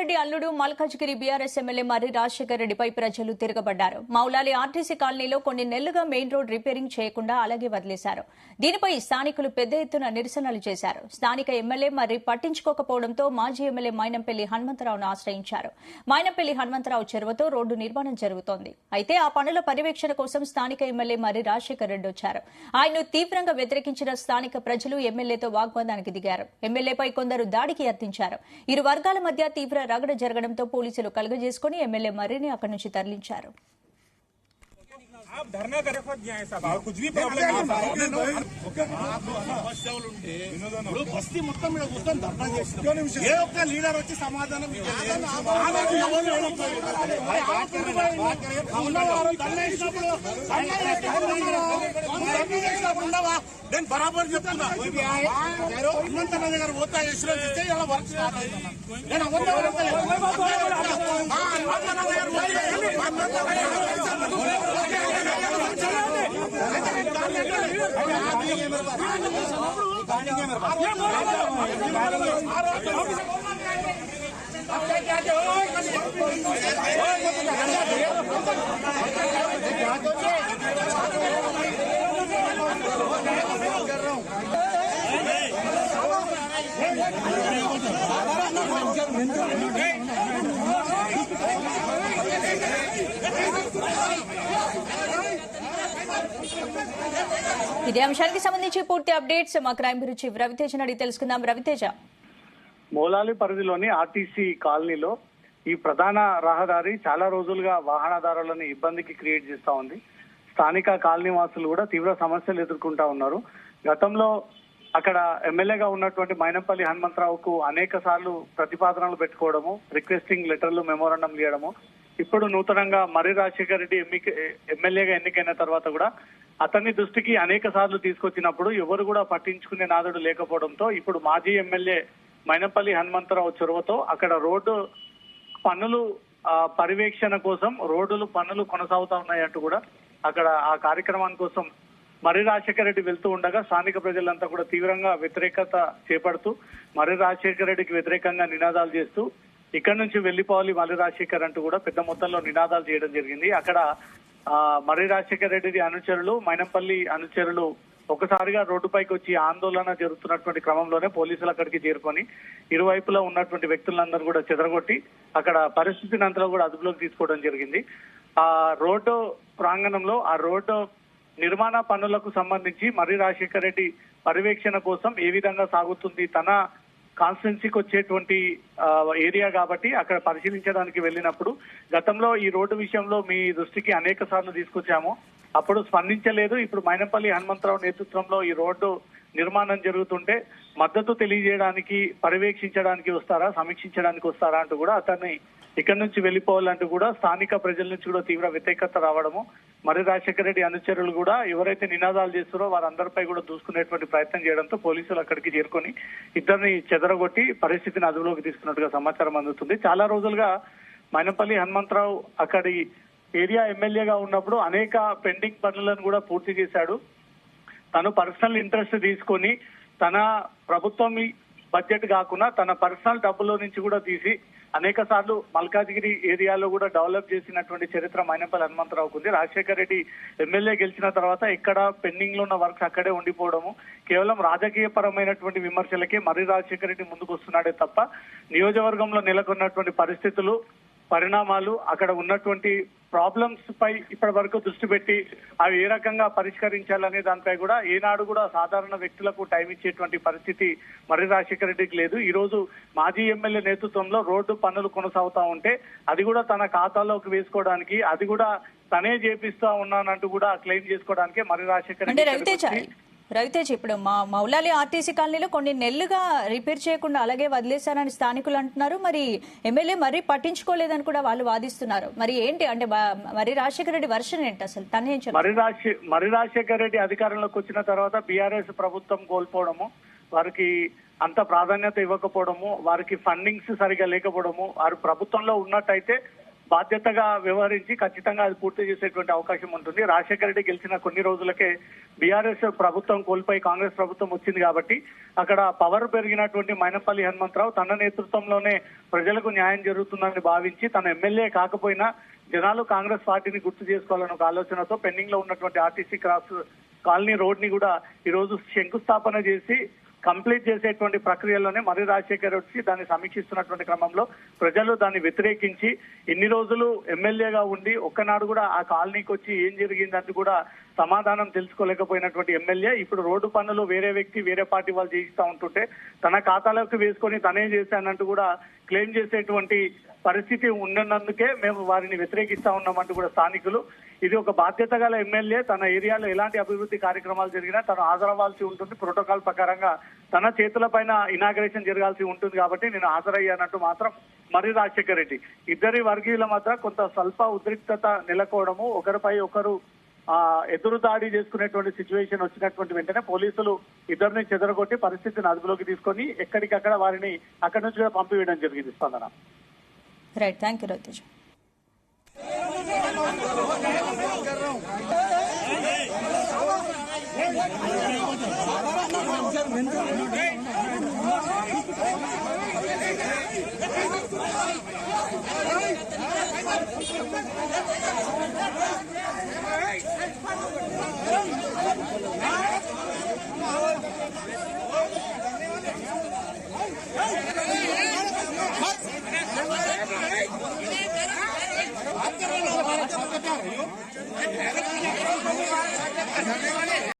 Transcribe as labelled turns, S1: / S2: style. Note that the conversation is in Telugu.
S1: రెడ్డి అల్లుడు మల్కాజ్గిరి బీఆర్ఎస్ ఎమ్మెల్యే మర్రి రాజశేఖర్ రెడ్డిపై ప్రజలు తిరగబడ్డారు. మౌలాలి ఆర్టీసీ కాలనీలో కొన్ని నెలలుగా మెయిన్ రోడ్ రిపేరింగ్ చేయకుండా అలాగే వదిలేశారు. దీనిపై స్థానికులు పెద్ద ఎత్తున నిరసనలు చేశారు. స్థానిక ఎమ్మెల్యే మర్రి పట్టించుకోకపోవడంతో మాజీ ఎమ్మెల్యే మైనంపల్లి హనుమంతరావును ఆశ్రయించారు. మైనంపల్లి హనుమంతరావు చెరువుతో రోడ్డు నిర్మాణం జరుగుతోంది. అయితే ఆ పనుల పర్యవేక్షణ కోసం స్థానిక ఎమ్మెల్యే మర్రి రాజశేఖర్ రెడ్డి వచ్చారు. ఆయన్ను తీవ్రంగా వ్యతిరేకించిన స్థానిక ప్రజలు ఎమ్మెల్యేతో వాగ్వాదానికి దిగారు. ఎమ్మెల్యేపై కొందరు దాడికి యత్నించారు. ఇరు వర్గాల మధ్య తీవ్ర రగడ జరగడంతో పోలీసులు కలుగజేసుకుని ఎమ్మెల్యే మర్రిని అక్కడి నుంచి తరలించారు.
S2: आप धरना करे खुद जाए साहब कुछ भी प्रॉब्लम
S3: ఇప్పుడు బస్తీ మొత్తం మీద కూర్చొని ధర్నా చేస్తున్నాం. ఏ ఒక్క లీడర్ వచ్చి సమాధానం నేను బరాబర్ చెప్తున్నా. హనుమంతన్న దగ్గర పోతా ఇన్సూరెన్స్ ఇస్తే ఇలా వర్క్ స్టార్ట్ అవుతున్నా. నేను హనుమంతన్న దగ్గర
S1: ఇదే అంశానికి సంబంధించి పూర్తి అప్డేట్స్ మా క్రైమ్ బ్యూరో చీఫ్ రవితేజ అడిగి తెలుసుకుందాం. రవితేజ,
S4: మౌలాలి పరిధిలోని ఆర్టీసీ కాలనీలో ఈ ప్రధాన రహదారి చాలా రోజులుగా వాహనదారులను ఇబ్బందికి క్రియేట్ చేస్తా ఉంది. స్థానిక కాలనీ వాసులు కూడా తీవ్ర సమస్యలు ఎదుర్కొంటా ఉన్నారు. గతంలో అక్కడ ఎమ్మెల్యేగా ఉన్నటువంటి మైనంపల్లి హనుమంతరావుకు అనేక సార్లు ప్రతిపాదనలు పెట్టుకోవడము, రిక్వెస్టింగ్ లెటర్లు, మెమోరాండం ఇవ్వడము, ఇప్పుడు నూతనంగా మర్రి రాజశేఖర్ రెడ్డి ఎమ్మెల్యేగా ఎన్నికైన తర్వాత కూడా అతన్ని దృష్టికి అనేక సార్లు తీసుకొచ్చినప్పుడు ఎవరు కూడా పట్టించుకునే నాదుడు లేకపోవడంతో ఇప్పుడు మాజీ ఎమ్మెల్యే మైనంపల్లి హనుమంతరావు చొరవతో అక్కడ రోడ్డు పనులు పర్యవేక్షణ కోసం రోడ్డులు పనులు కొనసాగుతా ఉన్నాయంటూ కూడా అక్కడ ఆ కార్యక్రమాని కోసం మర్రి రాజశేఖర రెడ్డి వెళ్తూ ఉండగా స్థానిక ప్రజలంతా కూడా తీవ్రంగా వ్యతిరేకత చేపడుతూ మర్రి రాజశేఖర రెడ్డికి వ్యతిరేకంగా నినాదాలు చేస్తూ ఇక్కడి నుంచి వెళ్లిపోవాలి మర్రి రాజశేఖర్ అంటూ కూడా పెద్ద మొత్తంలో నినాదాలు చేయడం జరిగింది. అక్కడ మర్రి రాజశేఖర రెడ్డి అనుచరులు, మైనంపల్లి అనుచరులు ఒకసారిగా రోడ్డుపైకి వచ్చి ఆందోళన జరుగుతున్నటువంటి క్రమంలోనే పోలీసులు అక్కడికి చేరుకొని ఇరువైపులా ఉన్నటువంటి వ్యక్తులందరూ కూడా చెదరగొట్టి అక్కడ పరిస్థితిని అంతలో కూడా అదుపులోకి తీసుకోవడం జరిగింది. ఆ రోడ్డు ప్రాంగణంలో ఆ రోడ్డు నిర్మాణ పనులకు సంబంధించి మర్రి రాజశేఖర రెడ్డి పర్యవేక్షణ కోసం ఏ విధంగా సాగుతుంది, తన కాన్స్టిట్యున్సీకి వచ్చేటువంటి ఏరియా కాబట్టి అక్కడ పరిశీలించడానికి వెళ్ళినప్పుడు గతంలో ఈ రోడ్డు విషయంలో మీ దృష్టికి అనేక సార్లు తీసుకొచ్చాము, అప్పుడు స్పందించలేదు. ఇప్పుడు మైనంపల్లి హనుమంతరావు నేతృత్వంలో ఈ రోడ్డు నిర్మాణం జరుగుతుంటే మద్దతు తెలియజేయడానికి, పర్యవేక్షించడానికి వస్తారా, సమీక్షించడానికి వస్తారా అంటూ కూడా అతన్ని ఇక్కడి నుంచి వెళ్లిపోవాలంటూ కూడా స్థానిక ప్రజల నుంచి కూడా తీవ్ర వ్యతిరేకత రావడము, మర్రి రాజశేఖర రెడ్డి అనుచరులు కూడా ఎవరైతే నినాదాలు చేస్తారో వారందరిపై కూడా దూసుకునేటువంటి ప్రయత్నం చేయడంతో పోలీసులు అక్కడికి చేరుకొని ఇద్దరిని చెదరగొట్టి పరిస్థితిని అదుపులోకి తీసుకున్నట్టుగా సమాచారం అందుతుంది. చాలా రోజులుగా మైనంపల్లి హనుమంతరావు అక్కడి ఏరియా ఎమ్మెల్యేగా ఉన్నప్పుడు అనేక పెండింగ్ పనులను కూడా పూర్తి చేశాడు. తను పర్సనల్ ఇంట్రెస్ట్ తీసుకొని తన ప్రభుత్వం బడ్జెట్ కాకుండా తన పర్సనల్ డబ్బులో నుంచి కూడా తీసి అనేక సార్లు మల్కాజ్గిరి ఏరియాలో కూడా డెవలప్ చేసినటువంటి చరిత్ర మైనంపల్లి హనుమంతరావుకు ఉంది. రాజశేఖర్ రెడ్డి ఎమ్మెల్యే గెలిచిన తర్వాత ఎక్కడ పెండింగ్ లో ఉన్న వర్క్స్ అక్కడే ఉండిపోవడము, కేవలం రాజకీయ పరమైనటువంటి విమర్శలకే మర్రి రాజశేఖర్ రెడ్డి ముందుకు వస్తున్నాడే తప్ప నియోజకవర్గంలో నెలకొన్నటువంటి పరిస్థితులు, పరిణామాలు, అక్కడ ఉన్నటువంటి ప్రాబ్లమ్స్ పై ఇప్పటి వరకు దృష్టి పెట్టి అవి ఏ రకంగా పరిష్కరించాలనే దానిపై కూడా ఏనాడు కూడా సాధారణ వ్యక్తులకు టైం ఇచ్చేటువంటి పరిస్థితి మర్రి రాజశేఖర రెడ్డికి లేదు. ఈ రోజు మాజీ ఎమ్మెల్యే నేతృత్వంలో రోడ్డు పనులు కొనసాగుతా ఉంటే అది కూడా తన ఖాతాలోకి వేసుకోవడానికి, అది కూడా తనే చేపిస్తా ఉన్నానంటూ కూడా క్లెయిమ్ చేసుకోవడానికి మర్రి రాజశేఖర రెడ్డి.
S1: రవితేజ్, ఇప్పుడు మౌలాలి ఆర్టీసీ కాలనీలో కొన్ని నెలలుగా రిపేర్ చేయకుండా అలాగే వదిలేశారని స్థానికులు అంటున్నారు. మరి ఎమ్మెల్యే మరీ పట్టించుకోలేదని కూడా వాళ్ళు వాదిస్తున్నారు. మరి ఏంటి అంటే మర్రి రాజశేఖర రెడ్డి వర్షన్ ఏంటి అసలు? తనేం
S4: మర్రి రాజశేఖర రెడ్డి అధికారంలోకి వచ్చిన తర్వాత బీఆర్ఎస్ ప్రభుత్వం కోల్పోవడము, వారికి అంత ప్రాధాన్యత ఇవ్వకపోవడము, వారికి ఫండింగ్స్ సరిగా లేకపోవడము, వారు ప్రభుత్వంలో ఉన్నట్టయితే బాధ్యతగా వ్యవహరించి ఖచ్చితంగా అది పూర్తి చేసేటువంటి అవకాశం ఉంటుంది. రాజశేఖర రెడ్డి గెలిచిన కొన్ని రోజులకే బీఆర్ఎస్ ప్రభుత్వం కోల్పోయి కాంగ్రెస్ ప్రభుత్వం వచ్చింది కాబట్టి అక్కడ పవర్ పెరిగినటువంటి మైనపల్లి హనుమంతరావు తన నేతృత్వంలోనే ప్రజలకు న్యాయం జరుగుతుందని భావించి తన ఎమ్మెల్యే కాకపోయినా జనాలు కాంగ్రెస్ పార్టీని గుర్తు చేసుకోవాలన్న ఒక ఆలోచనతో పెండింగ్ లో ఉన్నటువంటి ఆర్టీసీ క్రాస్ కాలనీ రోడ్ ని కూడా ఈ రోజు శంకుస్థాపన చేసి కంప్లీట్ చేసేటువంటి ప్రక్రియలోనే మర్రి రాజశేఖర్ వచ్చి దాన్ని సమీక్షిస్తున్నటువంటి క్రమంలో ప్రజలు దాన్ని వ్యతిరేకించి ఇన్ని రోజులు ఎమ్మెల్యేగా ఉండి ఒక్కనాడు కూడా ఆ కాలనీకి వచ్చి ఏం జరిగిందని కూడా సమాధానం తెలుసుకోలేకపోయినటువంటి ఎమ్మెల్యే ఇప్పుడు రోడ్డు పనులు వేరే వ్యక్తి వేరే పార్టీ వాళ్ళు చేయిస్తా ఉంటుంటే తన ఖాతాలోకి వేసుకొని తనే చేశానంటూ కూడా క్లెయిమ్ చేసేటువంటి పరిస్థితి ఉన్నందుకే మేము వారిని వ్యతిరేకిస్తా ఉన్నామంటూ కూడా స్థానికులు ఇది ఒక బాధ్యత గల ఎమ్మెల్యే తన ఏరియాలో ఎలాంటి అభివృద్ధి కార్యక్రమాలు జరిగినా తను హాజరవ్వాల్సి ఉంటుంది. ప్రోటోకాల్ ప్రకారంగా తన చేతుల పైన ఇనాగరేషన్ జరగాల్సి ఉంటుంది కాబట్టి నేను హాజరయ్యానంటూ మాత్రం మర్రి రాజశేఖర్ రెడ్డి ఇద్దరి వర్గీయుల మధ్య కొంత స్వల్ప ఉద్రిక్తత నెలకోవడము ఒకరిపై ఒకరు ఎదురు దాడి చేసుకునేటువంటి సిచ్యువేషన్ వచ్చినటువంటి వెంటనే పోలీసులు ఇద్దరిని చెదరగొట్టి పరిస్థితిని అదుపులోకి తీసుకొని ఎక్కడికక్కడ వారిని అక్కడి నుంచి కూడా పంపివేయడం జరిగింది. స్పందన.
S1: Right, thank you Raviteja.